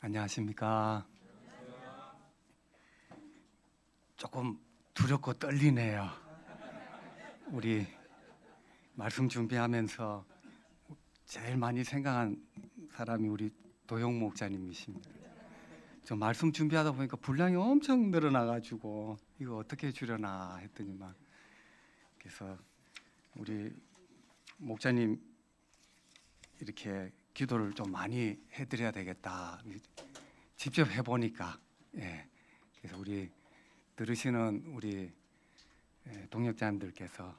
안녕하십니까. 조금 두렵고 떨리네요. 우리 말씀 준비하면서 제일 많이 생각한 사람이 우리 도영 목자님이십니다. 저 말씀 준비하다 보니까 분량이 엄청 늘어나가지고 이거 어떻게 줄여나 했더니만, 그래서 우리 목자님 이렇게 기도를 좀 많이 해드려야 되겠다. 직접 해보니까, 그래서 우리 들으시는 우리 동역자님들께서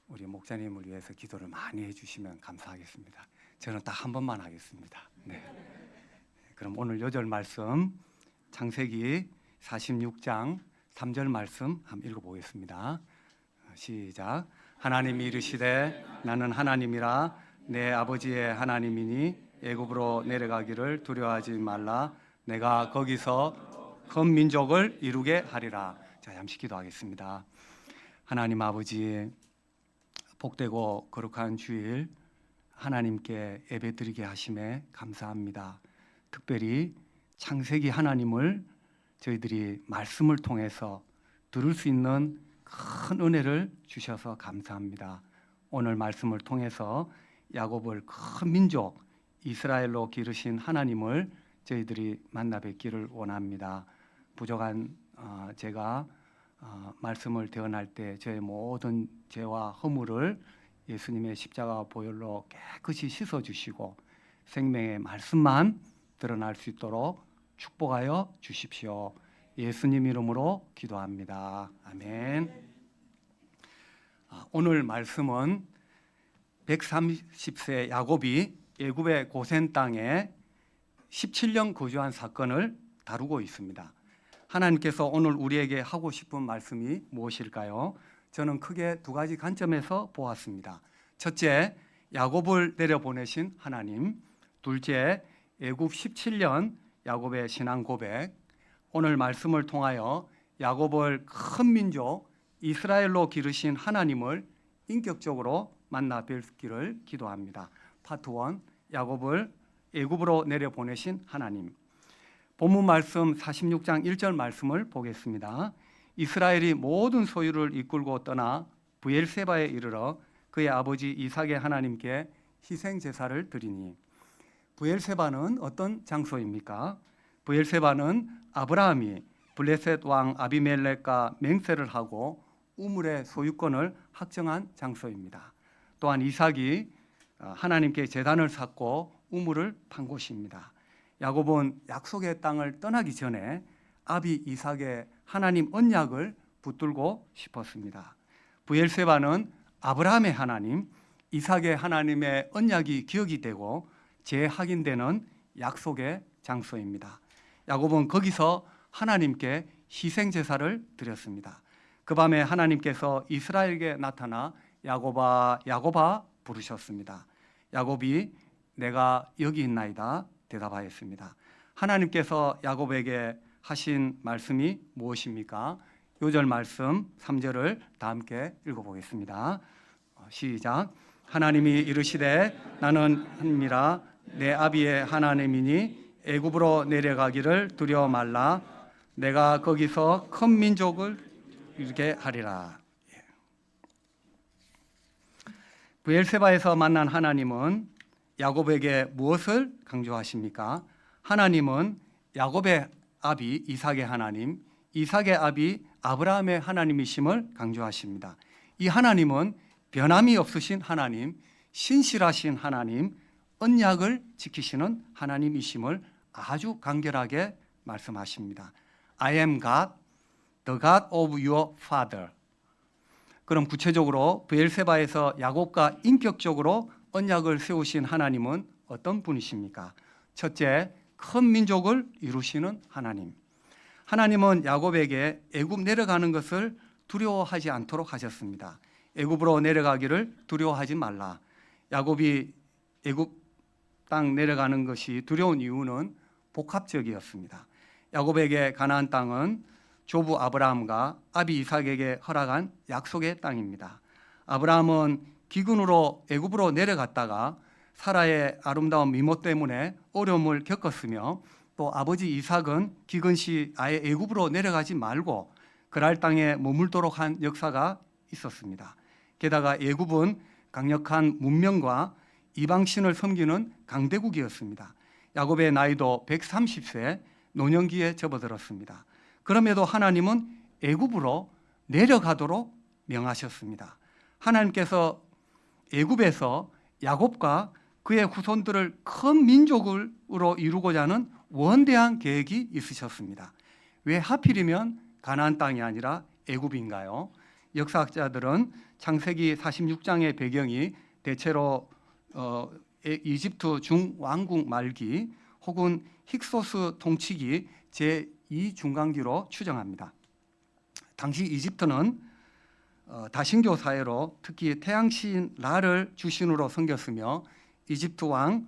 우리 목자님을 위해서 기도를 많이 해주시면 감사하겠습니다. 저는 딱 한 번만 하겠습니다. 네. 그럼 오늘 요절 말씀 창세기 46장 3절 말씀 한번 읽어보겠습니다. 시작. 하나님이 이르시되 나는 하나님이라 내 아버지의 하나님이니 애굽으로 내려가기를 두려워하지 말라. 내가 거기서 큰 민족을 이루게 하리라. 자, 잠시 기도하겠습니다. 하나님 아버지, 복되고 거룩한 주일 하나님께 예배드리게 하심에 감사합니다. 특별히 창세기 하나님을 저희들이 말씀을 통해서 들을 수 있는 큰 은혜를 주셔서 감사합니다. 오늘 말씀을 통해서 야곱을 큰 민족 이스라엘로 기르신 하나님을 저희들이 만나 뵙기를 원합니다. 부족한 제가 말씀을 대언할 때 저의 모든 죄와 허물을 예수님의 십자가 보혈로 깨끗이 씻어주시고 생명의 말씀만 드러날 수 있도록 축복하여 주십시오. 예수님 이름으로 기도합니다. 아멘. 오늘 말씀은 130세 야곱이 애굽의 고센 땅에 17년 거주한 사건을 다루고 있습니다. 하나님께서 오늘 우리에게 하고 싶은 말씀이 무엇일까요? 저는 크게 두 가지 관점에서 보았습니다. 첫째, 야곱을 내려보내신 하나님. 둘째, 애굽 17년 야곱의 신앙 고백. 오늘 말씀을 통하여 야곱을 큰 민족 이스라엘로 기르신 하나님을 인격적으로 만나 뵙기를 기도합니다. 파트 1, 야곱을 애굽으로 내려보내신 하나님. 본문 말씀 46장 1절 말씀을 보겠습니다. 이스라엘이 모든 소유를 이끌고 떠나 브엘세바에 이르러 그의 아버지 이삭의 하나님께 희생 제사를 드리니. 브엘세바는 어떤 장소입니까? 브엘세바는 아브라함이 블레셋 왕 아비멜렉과 맹세를 하고 우물의 소유권을 확정한 장소입니다. 또한 이삭이 하나님께 제단을 쌓고 우물을 판 곳입니다. 야곱은 약속의 땅을 떠나기 전에 아비 이삭의 하나님 언약을 붙들고 싶었습니다. 브엘세바는 아브라함의 하나님, 이삭의 하나님의 언약이 기억이 되고 재확인되는 약속의 장소입니다. 야곱은 거기서 하나님께 희생 제사를 드렸습니다. 그 밤에 하나님께서 이스라엘에게 나타나 야곱아 야곱아 부르셨습니다. 야곱이 내가 여기 있나이다 대답하였습니다. 하나님께서 야곱에게 하신 말씀이 무엇입니까? 요절 말씀 3절을 다 함께 읽어보겠습니다. 시작. 하나님이 이르시되 나는 하나님이라 내 아비의 하나님이니 애굽으로 내려가기를 두려워 말라. 내가 거기서 큰 민족을 이루게 하리라. 브엘세바에서 만난 하나님은 야곱에게 무엇을 강조하십니까? 하나님은 야곱의 아비 이삭의 하나님, 이삭의 아비 아브라함의 하나님이심을 강조하십니다. 이 하나님은 변함이 없으신 하나님, 신실하신 하나님, 언약을 지키시는 하나님이심을 아주 간결하게 말씀하십니다. I am God, the God of your father. 그럼 구체적으로 브엘세바에서 야곱과 인격적으로 언약을 세우신 하나님은 어떤 분이십니까? 첫째, 큰 민족을 이루시는 하나님. 하나님은 야곱에게 애굽 내려가는 것을 두려워하지 않도록 하셨습니다. 애굽으로 내려가기를 두려워하지 말라. 야곱이 애굽 땅 내려가는 것이 두려운 이유는 복합적이었습니다. 야곱에게 가나안 땅은 조부 아브라함과 아비 이삭에게 허락한 약속의 땅입니다. 아브라함은 기근으로 애굽으로 내려갔다가 사라의 아름다운 미모 때문에 어려움을 겪었으며 또 아버지 이삭은 기근시 아예 애굽으로 내려가지 말고 그랄 땅에 머물도록 한 역사가 있었습니다. 게다가 애굽은 강력한 문명과 이방신을 섬기는 강대국이었습니다. 야곱의 나이도 130세 노년기에 접어들었습니다. 그럼에도 하나님은 애굽으로 내려가도록 명하셨습니다. 하나님께서 애굽에서 야곱과 그의 후손들을 큰 민족으로 이루고자 하는 원대한 계획이 있으셨습니다. 왜 하필이면 가나안 땅이 아니라 애굽인가요? 역사학자들은 창세기 46장의 배경이 대체로 이집트 중왕국 말기 혹은 힉소스 통치기 제2중간기로 추정합니다. 당시 이집트는 다신교 사회로 특히 태양신 라를 주신으로 섬겼으며 이집트 왕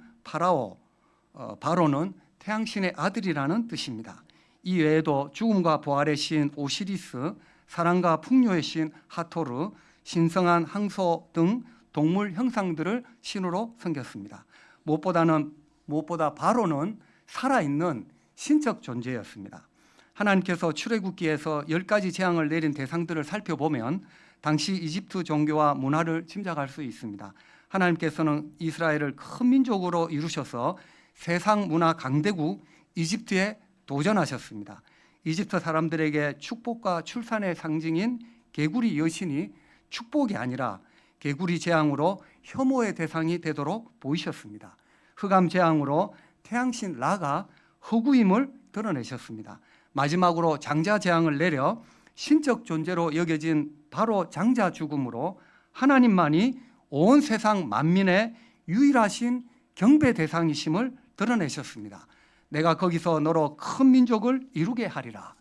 바로는 태양신의 아들이라는 뜻입니다. 이 외에도 죽음과 부활의 신 오시리스, 사랑과 풍요의 신 하토르, 신성한 항소 등 동물 형상들을 신으로 섬겼습니다. 무엇보다 바로는 살아있는 신적 존재였습니다. 하나님께서 출애굽기에서 10가지 재앙을 내린 대상들을 살펴보면 당시 이집트 종교와 문화를 짐작할 수 있습니다. 하나님께서는 이스라엘을 큰 민족으로 이루셔서 세상 문화 강대국 이집트에 도전하셨습니다. 이집트 사람들에게 축복과 출산의 상징인 개구리 여신이 축복이 아니라 개구리 재앙으로 혐오의 대상이 되도록 보이셨습니다. 흑암 재앙으로 태양신 라가 허구임을 드러내셨습니다. 마지막으로 장자 재앙을 내려 신적 존재로 여겨진 바로 장자 죽음으로 하나님만이 온 세상 만민의 유일하신 경배 대상이심을 드러내셨습니다. 내가 거기서 너로 큰 민족을 이루게 하리라.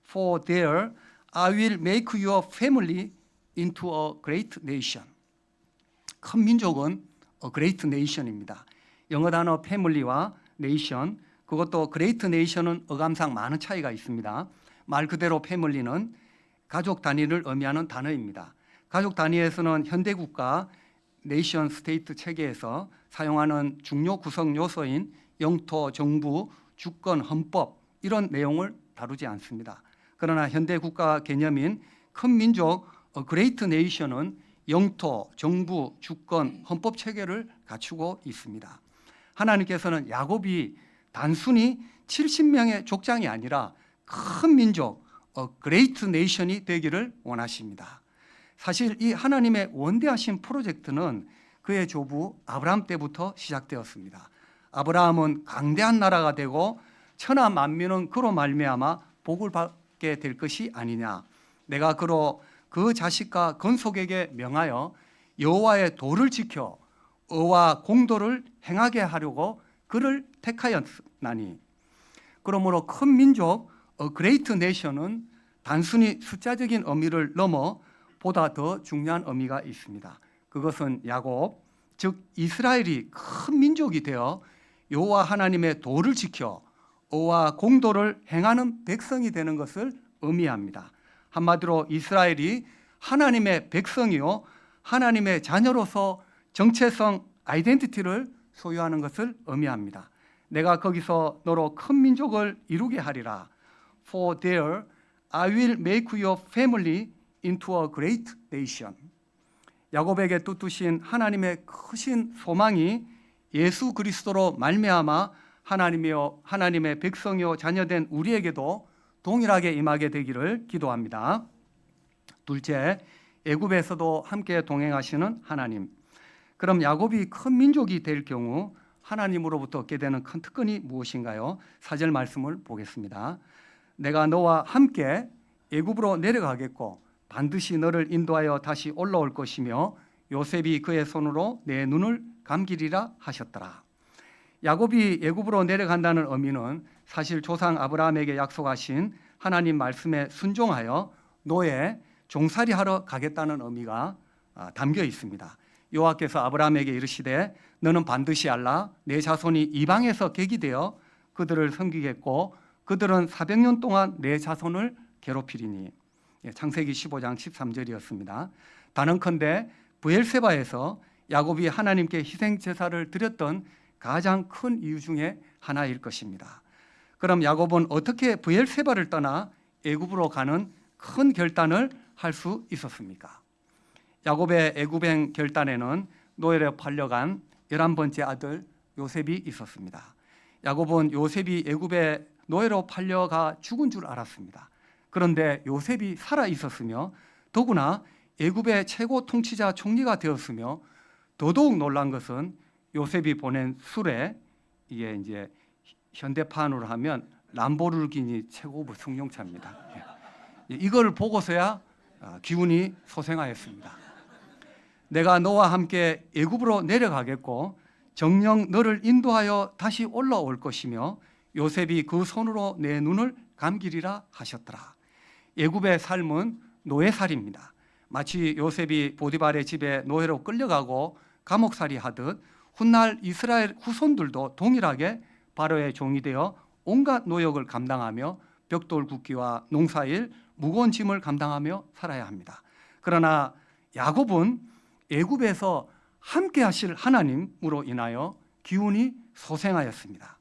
For there I will make your family into a great nation. 큰 민족은 a great nation입니다. 영어 단어 family와 nation, 그것도 great nation은 어감상 많은 차이가 있습니다. 말 그대로 family는 가족 단위를 의미하는 단어입니다. 가족 단위에서는 현대국가 네이션 스테이트 체계에서 사용하는 중요 구성 요소인 영토, 정부, 주권, 헌법 이런 내용을 다루지 않습니다. 그러나 현대 국가 개념인 큰 민족 그레이트 네이션은 영토, 정부, 주권, 헌법 체계를 갖추고 있습니다. 하나님께서는 야곱이 단순히 70명의 족장이 아니라 큰 민족, 그레이트 네이션이 되기를 원하십니다. 사실 이 하나님의 원대하신 프로젝트는 그의 조부 아브라함 때부터 시작되었습니다. 아브라함은 강대한 나라가 되고 천하 만민은 그로 말미암아 복을 받게 될 것이 아니냐. 내가 그로 그 자식과 건속에게 명하여 여호와의 도를 지켜 의와 공도를 행하게 하려고 그를 택하였나니. 그러므로 큰 민족, 그레이트 네이션은 단순히 숫자적인 의미를 넘어 보다 더 중요한 의미가 있습니다. 그것은 야곱, 즉 이스라엘이 큰 민족이 되어 여호와 하나님의 도를 지켜 의와 공도를 행하는 백성이 되는 것을 의미합니다. 한마디로 이스라엘이 하나님의 백성이요 하나님의 자녀로서 정체성, 아이덴티티를 소유하는 것을 의미합니다. 내가 거기서 너로 큰 민족을 이루게 하리라. For there I will make your family into a great nation. 야곱에게 뚜뚜신 하나님의 크신 소망이 예수 그리스도로 말미암아 하나님의 백성이요 자녀된 우리에게도 동일하게 임하게 되기를 기도합니다. 둘째, 애굽에서도 함께 동행하시는 하나님. 그럼 야곱이 큰 민족이 될 경우 하나님으로부터 얻게 되는 큰 특권이 무엇인가요? 4절 말씀을 보겠습니다. 내가 너와 함께 애굽으로 내려가겠고 반드시 너를 인도하여 다시 올라올 것이며 요셉이 그의 손으로 내 눈을 감기리라 하셨더라. 야곱이 애굽으로 내려간다는 의미는 사실 조상 아브라함에게 약속하신 하나님 말씀에 순종하여 노예 종살이하러 가겠다는 의미가 담겨 있습니다. 여호와께서 아브라함에게 이르시되 너는 반드시 알라 내 자손이 이방에서 객이되어 그들을 섬기겠고 그들은 400년 동안 내 자손을 괴롭히리니. 창세기 15장 13절이었습니다. 단언컨대 브엘세바에서 야곱이 하나님께 희생 제사를 드렸던 가장 큰 이유 중에 하나일 것입니다. 그럼 야곱은 어떻게 브엘세바를 떠나 애굽으로 가는 큰 결단을 할 수 있었습니까? 야곱의 애굽행 결단에는 노예로 팔려간 11번째 아들 요셉이 있었습니다. 야곱은 요셉이 애굽에 노예로 팔려가 죽은 줄 알았습니다. 그런데 요셉이 살아 있었으며 더구나 애굽의 최고 통치자 총리가 되었으며 더더욱 놀란 것은 요셉이 보낸 수레, 이게 이제 현대판으로 하면 람보르기니 최고급 승용차입니다. 이걸 보고서야 기운이 솟아하였습니다. 내가 너와 함께 애굽으로 내려가겠고 정녕 너를 인도하여 다시 올라올 것이며 요셉이 그 손으로 내 눈을 감기리라 하셨더라. 애굽의 삶은 노예살이입니다. 마치 요셉이 보디발의 집에 노예로 끌려가고 감옥살이 하듯 훗날 이스라엘 후손들도 동일하게 바로의 종이 되어 온갖 노역을 감당하며 벽돌 굽기와 농사일, 무거운 짐을 감당하며 살아야 합니다. 그러나 야곱은 애굽에서 함께 하실 하나님으로 인하여 기운이 솟아하였습니다.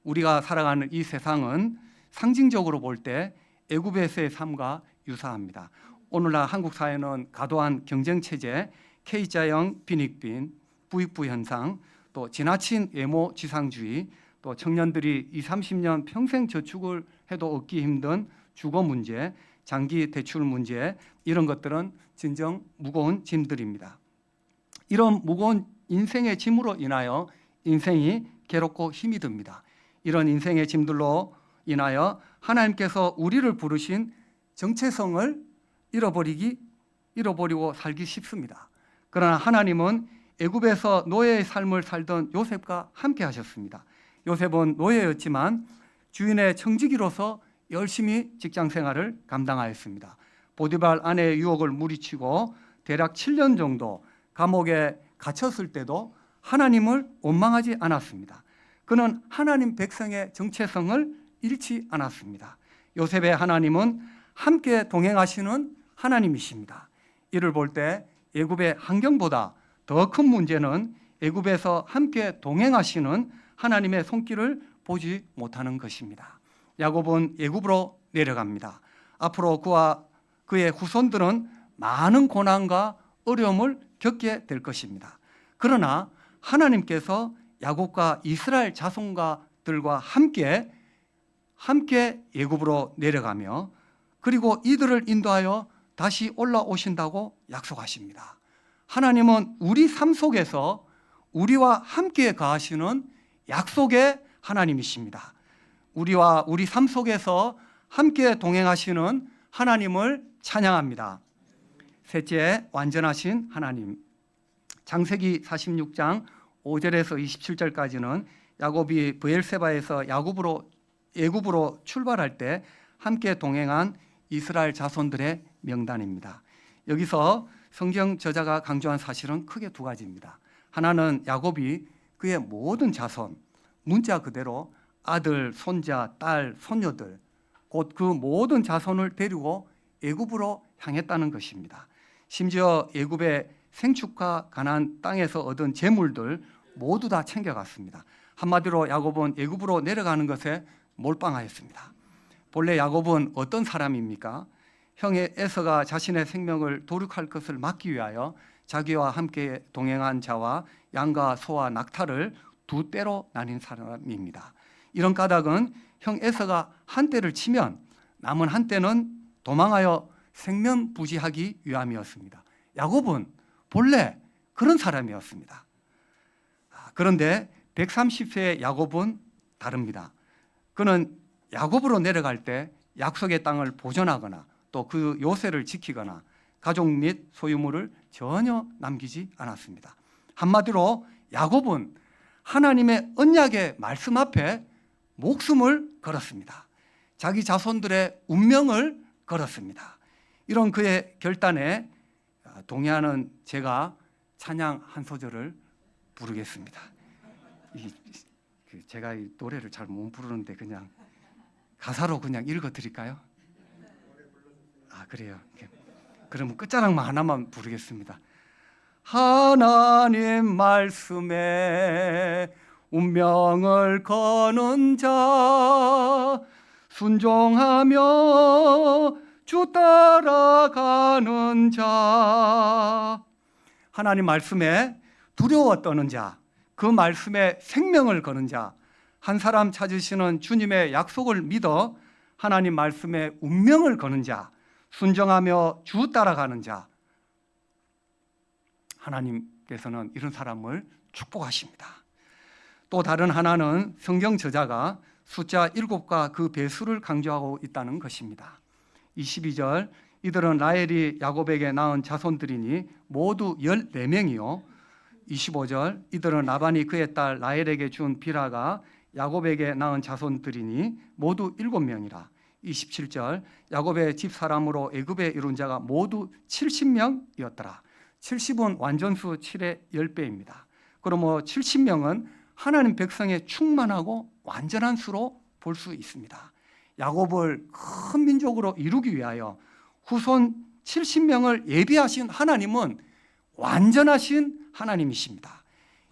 우리가 살아가는 이 세상은 상징적으로 볼 때 애굽에서의 삶과 유사합니다. 오늘날 한국 사회는 과도한 경쟁 체제, K자형 빈익빈, 부익부 현상, 또 지나친 외모 지상주의, 또 청년들이 20, 30년 평생 저축을 해도 얻기 힘든 주거 문제, 장기 대출 문제, 이런 것들은 진정 무거운 짐들입니다. 이런 무거운 인생의 짐으로 인하여 인생이 괴롭고 힘이 듭니다. 이런 인생의 짐들로 인하여 하나님께서 우리를 부르신 정체성을 잃어버리고 살기 쉽습니다. 그러나 하나님은 애굽에서 노예의 삶을 살던 요셉과 함께 하셨습니다. 요셉은 노예였지만 주인의 청지기로서 열심히 직장 생활을 감당하였습니다. 보디발 아내의 유혹을 물리치고 대략 7년 정도 감옥에 갇혔을 때도 하나님을 원망하지 않았습니다. 그는 하나님 백성의 정체성을 잃지 않았습니다. 요셉의 하나님은 함께 동행하시는 하나님이십니다. 이를 볼 때 애굽의 환경보다 더 큰 문제는 애굽에서 함께 동행하시는 하나님의 손길을 보지 못하는 것입니다. 야곱은 애굽으로 내려갑니다. 앞으로 그와 그의 후손들은 많은 고난과 어려움을 겪게 될 것입니다. 그러나 하나님께서 야곱과 이스라엘 자손들과 함께 애굽으로 내려가며 그리고 이들을 인도하여 다시 올라오신다고 약속하십니다. 하나님은 우리 삶 속에서 우리와 함께 거하시는 약속의 하나님이십니다. 우리와 우리 삶 속에서 함께 동행하시는 하나님을 찬양합니다. 셋째, 완전하신 하나님. 창세기 46장 5절에서 27절까지는 야곱이 브엘세바에서 애굽으로 출발할 때 함께 동행한 이스라엘 자손들의 명단입니다. 여기서 성경 저자가 강조한 사실은 크게 두 가지입니다. 하나는 야곱이 그의 모든 자손, 문자 그대로 아들, 손자, 딸, 손녀들, 곧 그 모든 자손을 데리고 애굽으로 향했다는 것입니다. 심지어 애굽의 생축과 가나안 땅에서 얻은 재물들 모두 다 챙겨갔습니다. 한마디로 야곱은 애굽으로 내려가는 것에 몰빵하였습니다. 본래 야곱은 어떤 사람입니까? 형의 에서가 자신의 생명을 도륙할 것을 막기 위하여 자기와 함께 동행한 자와 양과 소와 낙타를 두 떼로 나뉜 사람입니다. 이런 까닭은 형 에서가 한 떼를 치면 남은 한 떼는 도망하여 생면부지하기 위함이었습니다. 야곱은 본래 그런 사람이었습니다. 그런데 130세의 야곱은 다릅니다. 그는 야곱으로 내려갈 때 약속의 땅을 보존하거나 또 그 요새를 지키거나 가족 및 소유물을 전혀 남기지 않았습니다. 한마디로 야곱은 하나님의 언약의 말씀 앞에 목숨을 걸었습니다. 자기 자손들의 운명을 걸었습니다. 이런 그의 결단에 동의하는 제가 찬양 한 소절을 부르겠습니다. 제가 이 노래를 잘 못 부르는데 그냥 가사로 그냥 읽어드릴까요? 그래요. 그러면 끝자락만 하나만 부르겠습니다. 하나님 말씀에 운명을 거는 자, 순종하며 주 따라가는 자. 하나님 말씀에 두려워 떠는 자, 그 말씀에 생명을 거는 자, 한 사람 찾으시는 주님의 약속을 믿어 하나님 말씀에 운명을 거는 자, 순종하며 주 따라가는 자, 하나님께서는 이런 사람을 축복하십니다. 또 다른 하나는 성경 저자가 숫자 7과 그 배수를 강조하고 있다는 것입니다. 22절, 이들은 라헬이 야곱에게 낳은 자손들이니 모두 14명이요. 25절, 이들은 라반이 그의 딸 라헬에게 준 비라가 야곱에게 낳은 자손들이니 모두 7명이라. 27절, 야곱의 집사람으로 애굽에 이룬 자가 모두 70명이었더라. 70은 완전수 7의 10배입니다. 그러므로 70명은 하나님 백성의 충만하고 완전한 수로 볼 수 있습니다. 야곱을 큰 민족으로 이루기 위하여 후손 70명을 예비하신 하나님은 완전하신 하나님이십니다.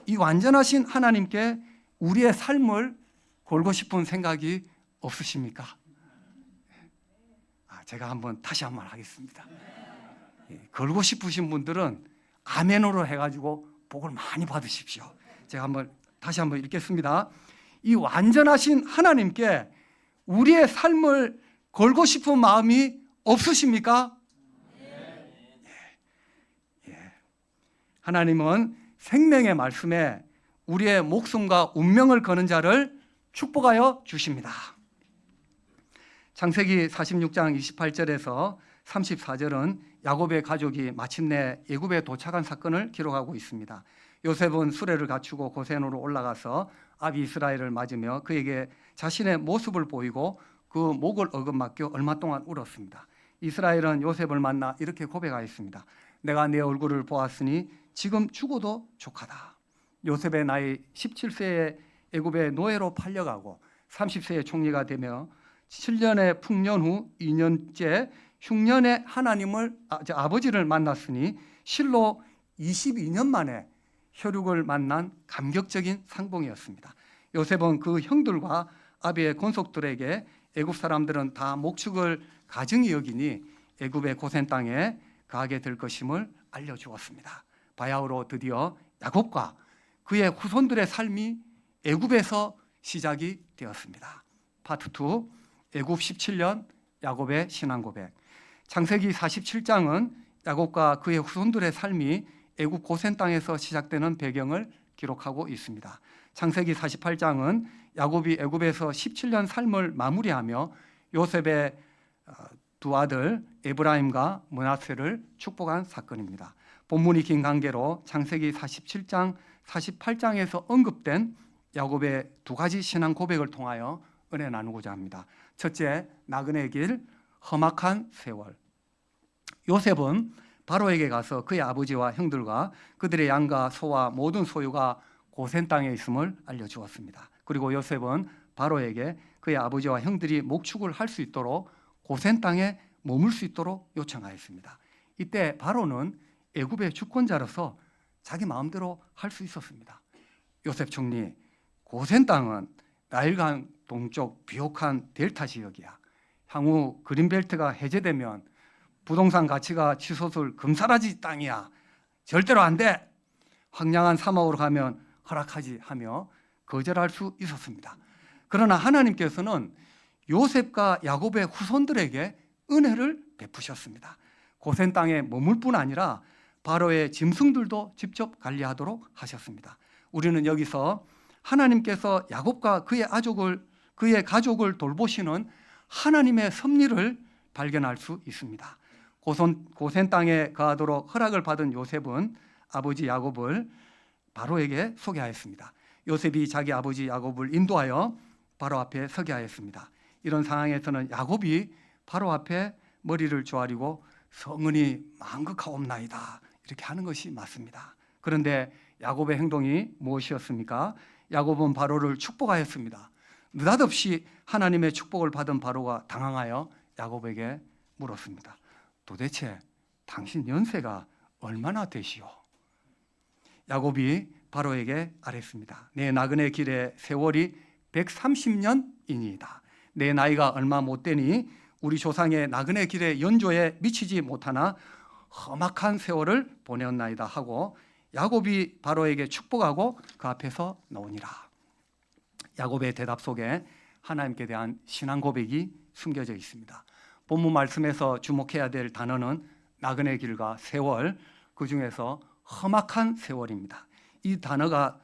이 완전하신 하나님께 우리의 삶을 걸고 싶은 생각이 없으십니까? 제가 다시 한번 하겠습니다. 걸고 싶으신 분들은 아멘으로 해가지고 복을 많이 받으십시오. 제가 다시 한번 읽겠습니다. 이 완전하신 하나님께 우리의 삶을 걸고 싶은 마음이 없으십니까? 하나님은 생명의 말씀에 우리의 목숨과 운명을 거는 자를 축복하여 주십니다. 창세기 46장 28절에서 34절은 야곱의 가족이 마침내 애굽에 도착한 사건을 기록하고 있습니다. 요셉은 수레를 갖추고 고센으로 올라가서 아비 이스라엘을 맞으며 그에게 자신의 모습을 보이고 그 목을 어긋맞겨 얼마 동안 울었습니다. 이스라엘은 요셉을 만나 이렇게 고백하였습니다. 내가 내 얼굴을 보았으니 지금 죽어도 족하다. 요셉의 나이 17세에 애굽의 노예로 팔려가고 30세에 총리가 되며 7년의 풍년 후 2년째 흉년에 하나님을 아버지를 만났으니 실로 22년 만에 혈육을 만난 감격적인 상봉이었습니다. 요셉은 그 형들과 아비의 권속들에게 애굽 사람들은 다 목축을 가증히 여기니 애굽의 고센 땅에 가게 될 것임을 알려주었습니다. 바야흐로 드디어 야곱과 그의 후손들의 삶이 애굽에서 시작이 되었습니다. 파트 2, 애굽 17년 야곱의 신앙 고백. 창세기 47장은 야곱과 그의 후손들의 삶이 애굽 고센 땅에서 시작되는 배경을 기록하고 있습니다. 창세기 48장은 야곱이 애굽에서 17년 삶을 마무리하며 요셉의 두 아들 에브라임과 므낫세를 축복한 사건입니다. 본문이 긴 관계로 창세기 47장, 48장에서 언급된 야곱의 두 가지 신앙 고백을 통하여 은혜 나누고자 합니다. 첫째, 나그네 길, 험악한 세월. 요셉은 바로에게 가서 그의 아버지와 형들과 그들의 양과 소와 모든 소유가 고센 땅에 있음을 알려주었습니다. 그리고 요셉은 바로에게 그의 아버지와 형들이 목축을 할 수 있도록 고센 땅에 머물 수 있도록 요청하였습니다. 이때 바로는 애굽의 주권자로서 자기 마음대로 할 수 있었습니다. 요셉 총리, 고센 땅은 나일강 동쪽 비옥한 델타 지역이야. 향후 그린벨트가 해제되면 부동산 가치가 치솟을 금사라지 땅이야. 절대로 안 돼. 황량한 사막으로 가면 허락하지 하며 거절할 수 있었습니다. 그러나 하나님께서는 요셉과 야곱의 후손들에게 은혜를 베푸셨습니다. 고센 땅에 머물 뿐 아니라 바로의 짐승들도 직접 관리하도록 하셨습니다. 우리는 여기서 하나님께서 야곱과 그의 가족을 돌보시는 하나님의 섭리를 발견할 수 있습니다. 고센 땅에 거하도록 허락을 받은 요셉은 아버지 야곱을 바로에게 소개하였습니다. 요셉이 자기 아버지 야곱을 인도하여 바로 앞에 서게 하였습니다. 이런 상황에서는 야곱이 바로 앞에 머리를 조아리고 성은이 만극하옵나이다 이렇게 하는 것이 맞습니다. 그런데 야곱의 행동이 무엇이었습니까? 야곱은 바로를 축복하였습니다. 느닷없이 하나님의 축복을 받은 바로가 당황하여 야곱에게 물었습니다. 도대체 당신 연세가 얼마나 되시오? 야곱이 바로에게 아뢰습니다. 내 나그네 길의 세월이 130년이니이다. 내 나이가 얼마 못 되니 우리 조상의 나그네 길의 연조에 미치지 못하나 험악한 세월을 보내었나이다 하고 야곱이 바로에게 축복하고 그 앞에서 나오니라. 야곱의 대답 속에 하나님께 대한 신앙 고백이 숨겨져 있습니다. 본문 말씀에서 주목해야 될 단어는 나그네 길과 세월, 그 중에서 험악한 세월입니다. 이 단어가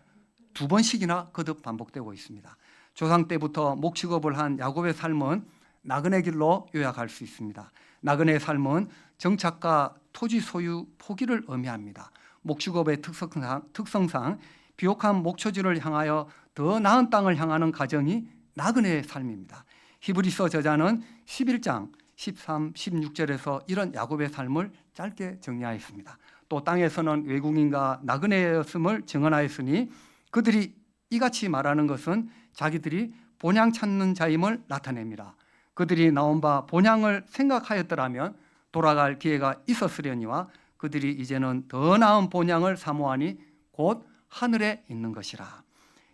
2번씩이나 거듭 반복되고 있습니다. 조상 때부터 목축업을 한 야곱의 삶은 나그네 길로 요약할 수 있습니다. 나그네의 삶은 정착과 토지 소유 포기를 의미합니다. 목축업의 특성상 비옥한 목초지를 향하여 더 나은 땅을 향하는 과정이 나그네의 삶입니다. 히브리서 저자는 11장 13, 16절에서 이런 야곱의 삶을 짧게 정리하였습니다. 또 땅에서는 외국인과 나그네였음을 증언하였으니 그들이 이같이 말하는 것은 자기들이 본향 찾는 자임을 나타냅니다. 그들이 나온 바 본향을 생각하였더라면 돌아갈 기회가 있었으려니와 그들이 이제는 더 나은 본향을 사모하니 곧 하늘에 있는 것이라.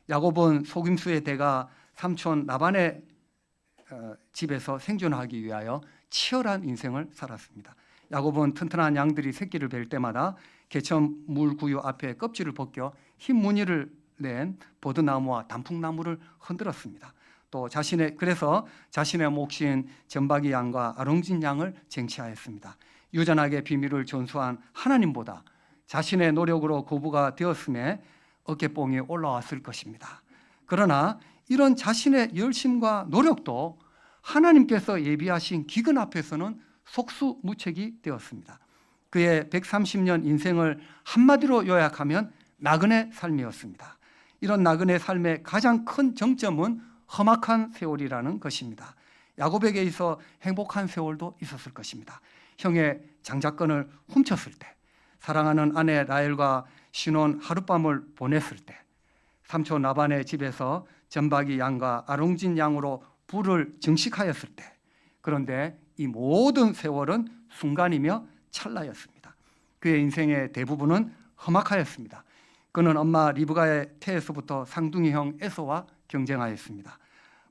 야곱은 속임수의 대가 삼촌 라반의 집에서 생존하기 위하여 치열한 인생을 살았습니다. 야곱은 튼튼한 양들이 새끼를 뵐 때마다 개천 물구유 앞에 껍질을 벗겨 흰 무늬를 낸 버드나무와 단풍나무를 흔들었습니다. 또 그래서 자신의 몫인 점박이 양과 아롱진 양을 쟁취하였습니다. 유전학의 비밀을 전수한 하나님보다 자신의 노력으로 거부가 되었음에 어깨뽕이 올라왔을 것입니다. 그러나 이런 자신의 열심과 노력도 하나님께서 예비하신 기근 앞에서는 속수무책이 되었습니다. 그의 130년 인생을 한마디로 요약하면 나그네 삶이었습니다. 이런 나그네 삶의 가장 큰 정점은 험악한 세월이라는 것입니다. 야곱에게 있어 행복한 세월도 있었을 것입니다. 형의 장자권을 훔쳤을 때, 사랑하는 아내 라헬과 신혼 하룻밤을 보냈을 때, 삼촌 라반의 집에서 점박이 양과 아롱진 양으로 부를 증식하였을 때, 그런데 이 모든 세월은 순간이며 찰나였습니다. 그의 인생의 대부분은 험악하였습니다. 그는 엄마 리브가의 태에서부터 쌍둥이 형 에서와 경쟁하였습니다.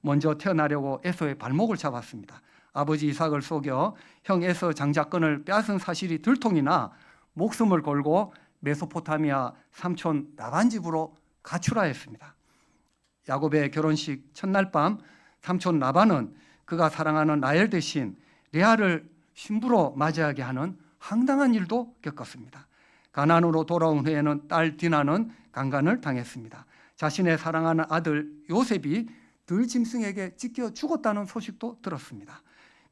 먼저 태어나려고 에서의 발목을 잡았습니다. 아버지 이삭을 속여 형 에서 장자권을 빼앗은 사실이 들통이나 목숨을 걸고 메소포타미아 삼촌 라반 집으로 가출하였습니다. 야곱의 결혼식 첫날 밤 삼촌 라반은 그가 사랑하는 라헬 대신 레아를 신부로 맞이하게 하는 황당한 일도 겪었습니다. 가나안으로 돌아온 후에는 딸 디나는 강간을 당했습니다. 자신의 사랑하는 아들 요셉이 들짐승에게 찢겨 죽었다는 소식도 들었습니다.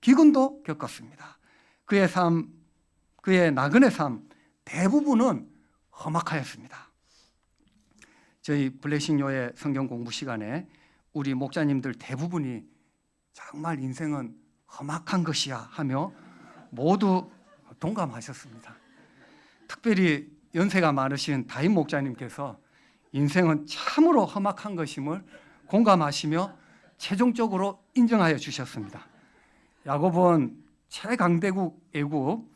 기근도 겪었습니다. 그의 나그네 삶 대부분은 험악하였습니다. 저희 블레싱요의 성경 공부 시간에 우리 목자님들 대부분이 정말 인생은 험악한 것이야 하며 모두 동감하셨습니다. 특별히 연세가 많으신 다임 목자님께서 인생은 참으로 험악한 것임을 공감하시며 최종적으로 인정하여 주셨습니다. 야곱은 최강대국 애국,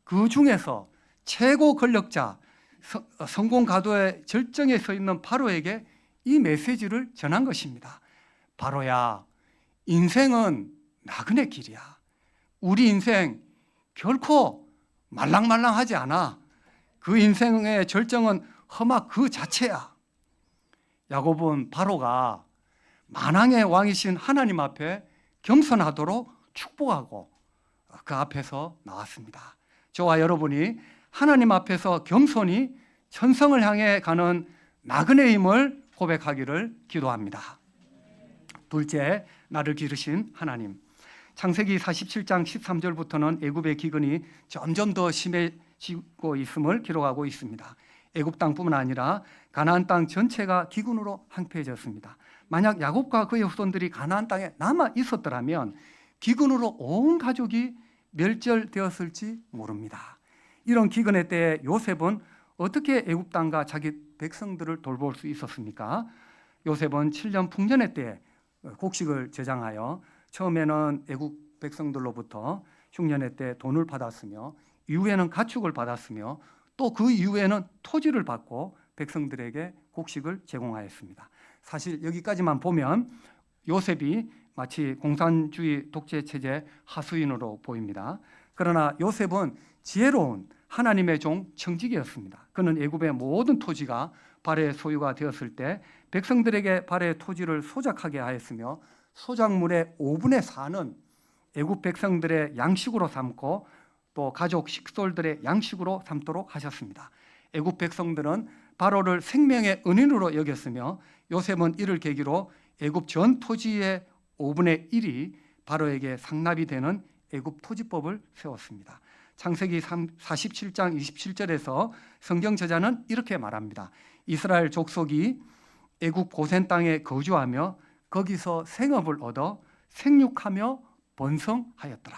그 중에서 최고 권력자, 성공 가도의 절정에 서 있는 바로에게 이 메시지를 전한 것입니다. 바로야, 인생은 나그네 길이야. 우리 인생 결코 말랑말랑하지 않아. 그 인생의 절정은 험악 그 자체야. 야곱은 바로가 만왕의 왕이신 하나님 앞에 겸손하도록 축복하고 그 앞에서 나왔습니다. 저와 여러분이 하나님 앞에서 겸손히 천성을 향해 가는 나그네임을 고백하기를 기도합니다. 둘째, 나를 기르신 하나님. 창세기 47장 13절부터는 애굽의 기근이 점점 더 심해지고 있음을 기록하고 있습니다. 애굽 땅뿐만 아니라 가나안 땅 전체가 기근으로 황폐해졌습니다. 만약 야곱과 그의 후손들이 가나안 땅에 남아 있었더라면 기근으로 온 가족이 멸절되었을지 모릅니다. 이런 기근의 때에 요셉은 어떻게 애굽 땅과 자기 백성들을 돌볼 수 있었습니까? 요셉은 7년 풍년의 때에 곡식을 저장하여 처음에는 애국 백성들로부터 흉년의 때 돈을 받았으며 이후에는 가축을 받았으며 또 그 이후에는 토지를 받고 백성들에게 곡식을 제공하였습니다. 사실 여기까지만 보면 요셉이 마치 공산주의 독재 체제 하수인으로 보입니다. 그러나 요셉은 지혜로운 하나님의 종 청지기였습니다. 그는 애굽의 모든 토지가 발의 소유가 되었을 때 백성들에게 발의 토지를 소작하게 하였으며 소작물의 5분의 4는 애굽 백성들의 양식으로 삼고 또 가족 식솔들의 양식으로 삼도록 하셨습니다. 애굽 백성들은 바로를 생명의 은인으로 여겼으며 요셉은 이를 계기로 애굽 전 토지의 5분의 1이 바로에게 상납이 되는 애굽 토지법을 세웠습니다. 창세기 47장 27절에서 성경 저자는 이렇게 말합니다. 이스라엘 족속이 애굽 고센 땅에 거주하며 거기서 생업을 얻어 생육하며 번성하였더라.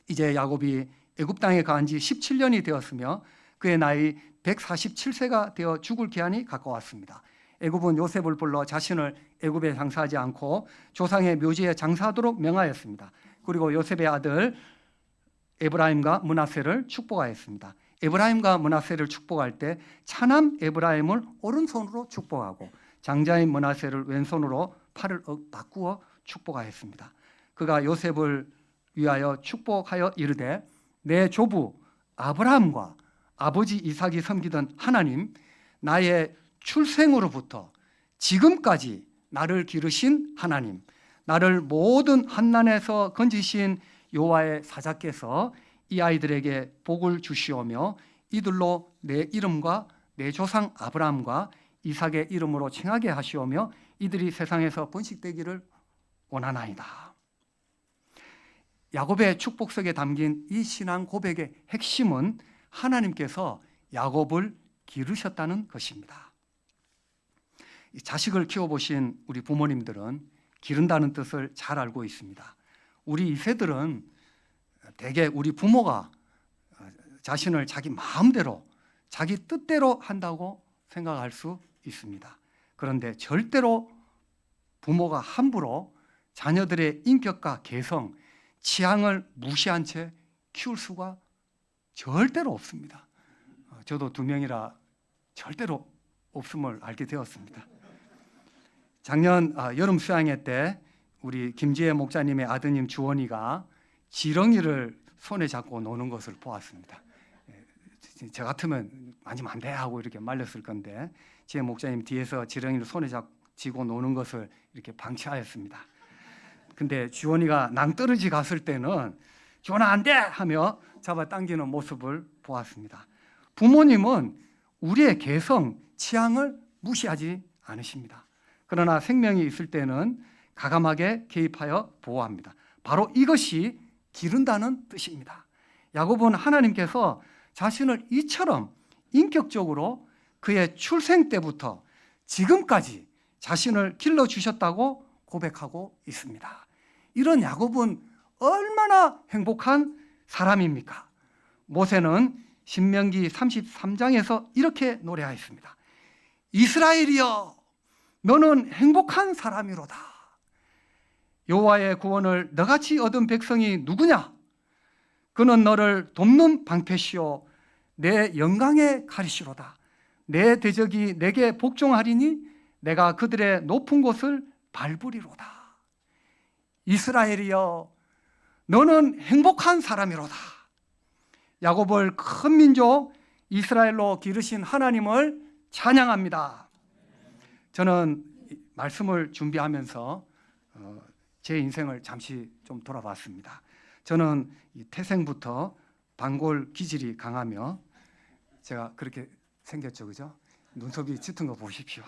이제 야곱이 애굽 땅에 거한 지 17년이 되었으며 그의 나이 147세가 되어 죽을 기한이 가까웠습니다. 애굽은 요셉을 불러 자신을 애굽에 장사하지 않고 조상의 묘지에 장사하도록 명하였습니다. 그리고 요셉의 아들 에브라임과 므낫세를 축복하였습니다. 에브라임과 므낫세를 축복할 때 차남 에브라임을 오른손으로 축복하고 장자인 므낫세를 왼손으로 팔을 바꾸어 축복하였습니다. 그가 요셉을 위하여 축복하여 이르되 내 조부 아브라함과 아버지 이삭이 섬기던 하나님, 나의 출생으로부터 지금까지 나를 기르신 하나님, 나를 모든 환난에서 건지신 여호와의 사자께서 이 아이들에게 복을 주시오며 이들로 내 이름과 내 조상 아브라함과 이삭의 이름으로 칭하게 하시오며 이들이 세상에서 번식되기를 원하나이다. 야곱의 축복석에 담긴 이 신앙 고백의 핵심은 하나님께서 야곱을 기르셨다는 것입니다. 자식을 키워보신 우리 부모님들은 기른다는 뜻을 잘 알고 있습니다. 우리 2세들은 대개 우리 부모가 자신을 자기 마음대로 자기 뜻대로 한다고 생각할 수 있습니다. 그런데 절대로 부모가 함부로 자녀들의 인격과 개성, 취향을 무시한 채 키울 수가 절대로 없습니다. 저도 2명이라 절대로 없음을 알게 되었습니다. 작년 여름 수양회 때 우리 김지혜 목사님의 아드님 주원이가 지렁이를 손에 잡고 노는 것을 보았습니다. 저 같으면 만지면 안 돼 하고 이렇게 말렸을 건데 지혜 목사님 뒤에서 지렁이를 손에 쥐고 노는 것을 이렇게 방치하였습니다. 근데 주원이가 낭떠러지 갔을 때는 주원아 안 돼! 하며 잡아당기는 모습을 보았습니다. 부모님은 우리의 개성, 취향을 무시하지 않으십니다. 그러나 생명이 있을 때는 가감하게 개입하여 보호합니다. 바로 이것이 기른다는 뜻입니다. 야곱은 하나님께서 자신을 이처럼 인격적으로 그의 출생 때부터 지금까지 자신을 길러주셨다고 고백하고 있습니다. 이런 야곱은 얼마나 행복한 사람입니까? 모세는 신명기 33장에서 이렇게 노래하였습니다. 이스라엘이여 너는 행복한 사람이로다. 여호와의 구원을 너같이 얻은 백성이 누구냐? 그는 너를 돕는 방패시오 내 영광의 가리시로다. 내 대적이 내게 복종하리니 내가 그들의 높은 곳을 밟으리로다. 이스라엘이여 너는 행복한 사람이로다. 야곱을 큰 민족 이스라엘로 기르신 하나님을 찬양합니다. 저는 말씀을 준비하면서 제 인생을 잠시 좀 돌아봤습니다. 저는 태생부터 반골 기질이 강하며 제가 그렇게 생겼죠, 그죠? 눈썹이 짙은 거 보십시오.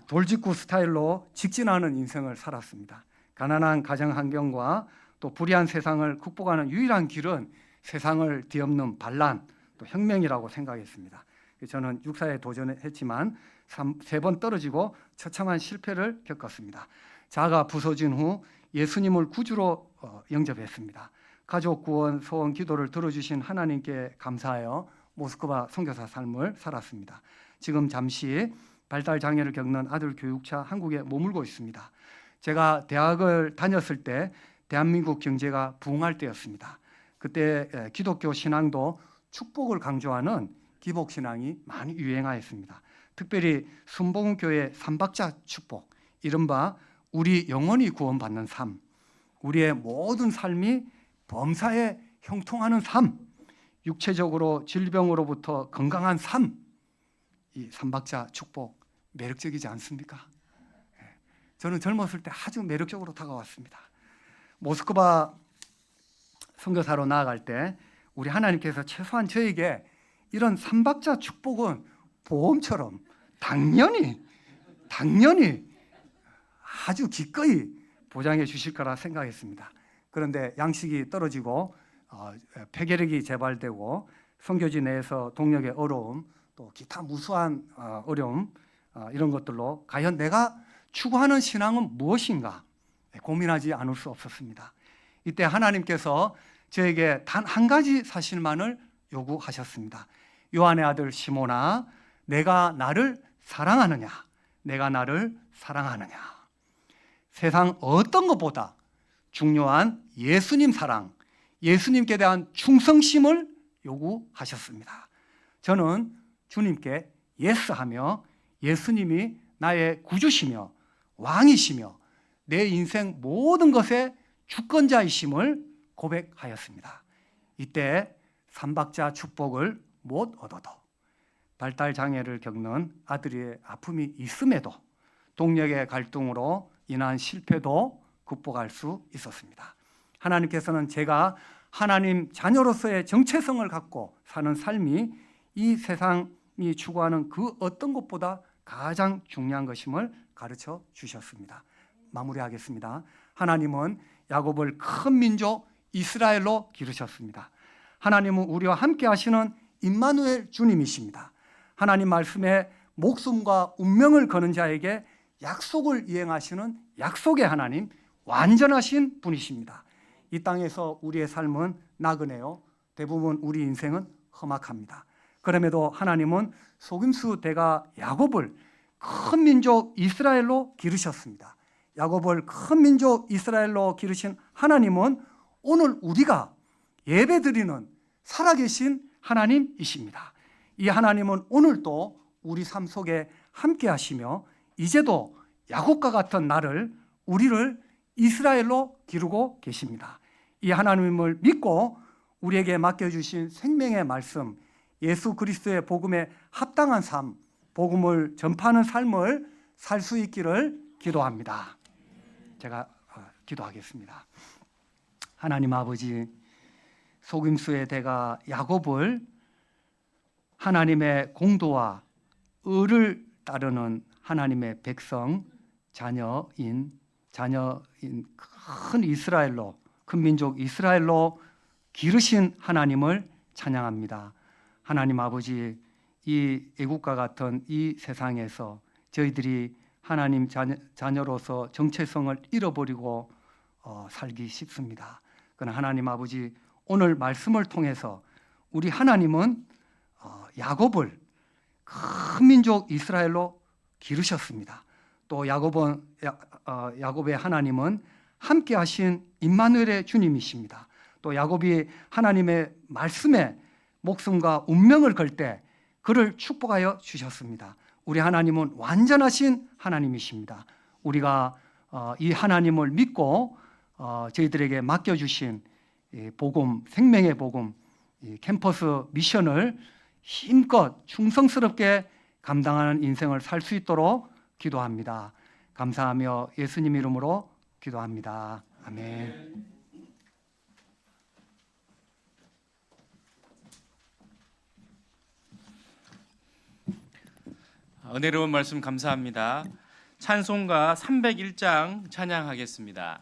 돌직구 스타일로 직진하는 인생을 살았습니다. 가난한 가정 환경과 또 불의한 세상을 극복하는 유일한 길은 세상을 뒤엎는 반란, 또 혁명이라고 생각했습니다. 저는 육사에 도전했지만 3번 떨어지고 처참한 실패를 겪었습니다. 자아가 부서진 후 예수님을 구주로 영접했습니다. 가족 구원, 소원, 기도를 들어주신 하나님께 감사하여 모스크바 선교사 삶을 살았습니다. 지금 잠시 발달 장애를 겪는 아들 교육차 한국에 머물고 있습니다. 제가 대학을 다녔을 때 대한민국 경제가 부흥할 때였습니다. 그때 기독교 신앙도 축복을 강조하는 기복신앙이 많이 유행하였습니다. 특별히 순복음교회 삼박자 축복, 이른바 우리 영원히 구원받는 삶, 우리의 모든 삶이 범사에 형통하는 삶, 육체적으로 질병으로부터 건강한 삶, 이 삼박자 축복 매력적이지 않습니까? 저는 젊었을 때 아주 매력적으로 다가왔습니다. 모스크바 선교사로 나아갈 때 우리 하나님께서 최소한 저에게 이런 삼박자 축복은 보험처럼 당연히 아주 기꺼이 보장해 주실 거라 생각했습니다. 그런데 양식이 떨어지고 폐결핵이 재발되고 선교지 내에서 동력의 어려움, 또 기타 무수한 어려움, 이런 것들로 과연 내가 추구하는 신앙은 무엇인가 고민하지 않을 수 없었습니다. 이때 하나님께서 저에게 단 한 가지 사실만을 요구하셨습니다. 요한의 아들 시몬아, 내가 나를 사랑하느냐? 내가 나를 사랑하느냐? 세상 어떤 것보다 중요한 예수님 사랑, 예수님께 대한 충성심을 요구하셨습니다. 저는 주님께 예스하며 예수님이 나의 구주시며 왕이시며 내 인생 모든 것의 주권자이심을 고백하였습니다. 이때 삼박자 축복을 못 얻어도 발달 장애를 겪는 아들의 아픔이 있음에도 동력의 갈등으로 인한 실패도 극복할 수 있었습니다. 하나님께서는 제가 하나님 자녀로서의 정체성을 갖고 사는 삶이 이 세상이 추구하는 그 어떤 것보다 가장 중요한 것임을 가르쳐 주셨습니다. 마무리하겠습니다. 하나님은 야곱을 큰 민족 이스라엘로 기르셨습니다. 하나님은 우리와 함께 하시는 임마누엘 주님이십니다. 하나님 말씀에 목숨과 운명을 거는 자에게 약속을 이행하시는 약속의 하나님, 완전하신 분이십니다. 이 땅에서 우리의 삶은 나그네요, 대부분 우리 인생은 험악합니다. 그럼에도 하나님은 속임수 대가 야곱을 큰 민족 이스라엘로 기르셨습니다. 야곱을 큰 민족 이스라엘로 기르신 하나님은 오늘 우리가 예배드리는 살아계신 하나님이십니다. 이 하나님은 오늘도 우리 삶 속에 함께 하시며 이제도 야곱과 같은 나를, 우리를 이스라엘로 기르고 계십니다. 이 하나님을 믿고 우리에게 맡겨주신 생명의 말씀, 예수 그리스도의 복음에 합당한 삶, 복음을 전파하는 삶을 살 수 있기를 기도합니다. 제가 기도하겠습니다. 하나님 아버지, 속임수의 대가 야곱을 하나님의 공도와 의를 따르는 하나님의 백성, 자녀인 큰 이스라엘로, 큰 민족 이스라엘로 기르신 하나님을 찬양합니다. 하나님 아버지, 이 애국과 같은 이 세상에서 저희들이 하나님 자녀로서 정체성을 잃어버리고 살기 쉽습니다. 그러나 하나님 아버지, 오늘 말씀을 통해서 우리 하나님은 야곱을 큰 민족 이스라엘로 기르셨습니다. 또 야곱의 하나님은 함께 하신 임마누엘의 주님이십니다. 또 야곱이 하나님의 말씀에 목숨과 운명을 걸 때 그를 축복하여 주셨습니다. 우리 하나님은 완전하신 하나님이십니다. 우리가 이 하나님을 믿고 저희들에게 맡겨주신 복음, 생명의 복음, 캠퍼스 미션을 힘껏 충성스럽게 감당하는 인생을 살 수 있도록 기도합니다. 감사하며 예수님 이름으로 기도합니다. 아멘. 은혜로운 말씀 감사합니다. 찬송가 301장 찬양하겠습니다.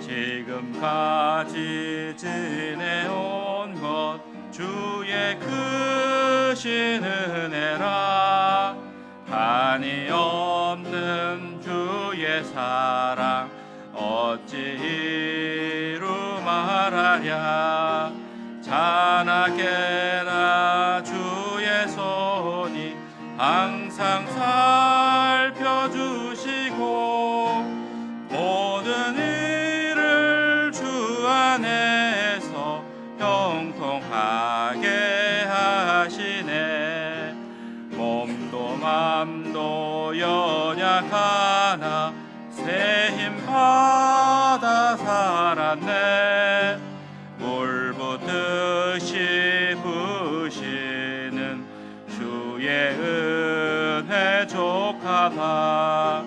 지금까지 지내온 것 주의 크신 은혜라. 한이 없는 주의 사랑 어찌 이루 말하랴. 자나깨나 주의 손이 항상 살펴주시고 않네. 물 붓듯이 부시는 주의 은혜 족하다.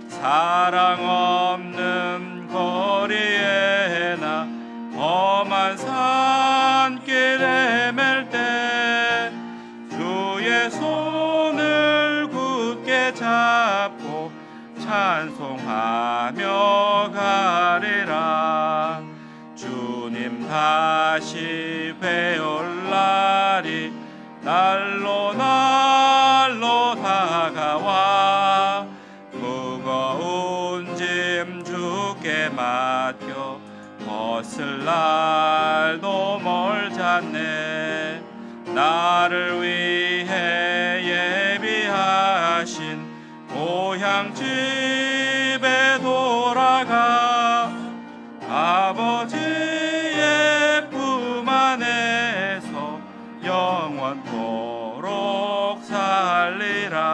사랑 없는 거리에 나 험한 산길 헤맬 때 주의 손을 굳게 잡고 찬송하며 가리라. 주님 다시 배울 날이 날로 다가와 무거운 짐 주께 맡겨 벗을 날도 멀잖네. 나를 위해 예비하신 고향 집에 돌아가 아버지의 품 안에서 영원토록 살리라.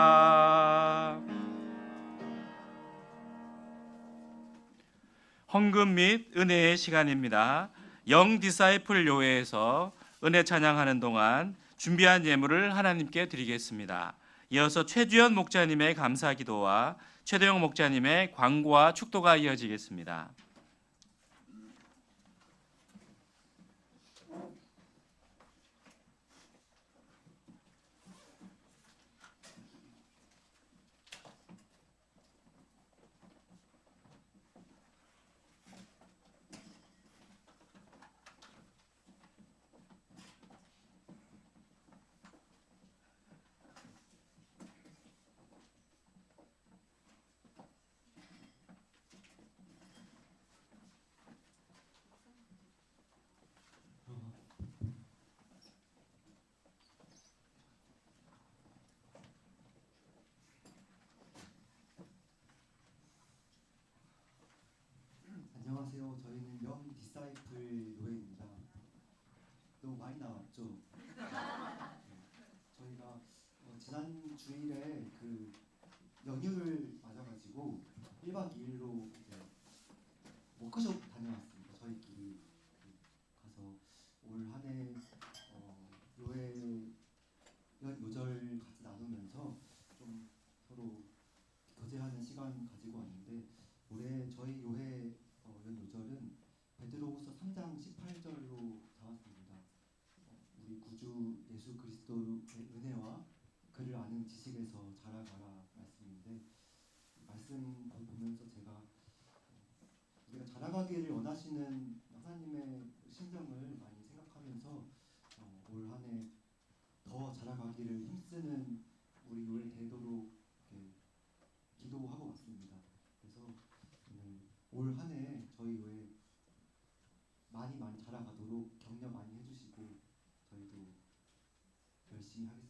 헌금 및 은혜의 시간입니다. 영 디사이플 요회에서 은혜 찬양하는 동안 준비한 예물을 하나님께 드리겠습니다. 이어서 최주연 목자님의 감사 기도와 최도영 목자님의 광고와 축도가 이어지겠습니다. 안녕하세요. 저희는 영 디사이플 노예입니다. 너무 많이 나왔죠? 네. 저희가 지난 주일에 그 연휴를 맞아가지고 1박 2일로 이제 워크숍 다녀왔습니다. 저희끼리 가서 올 한해 요해 요절 같이 나누면서 좀 서로 교제하는 시간 가지고 왔는데 올해 저희 요해 요절은 베드로후서 3장 18절로 잡았습니다. 우리 구주 예수 그리스도의 은혜와 그를 아는 지식에서 자라가라 말씀인데, 말씀 보면서 제가 우리가 자라가기를 원하시는 하나님의 심정을 많이 생각하면서 올 한 해 더 자라가기를 힘쓰는 우리 요엘 되도록 이렇게 기도하고 왔습니다. 그래서 오늘 올 한 해 저희 교회 많이 자라가도록 격려 많이 해주시고 저희도 열심히 하겠습니다.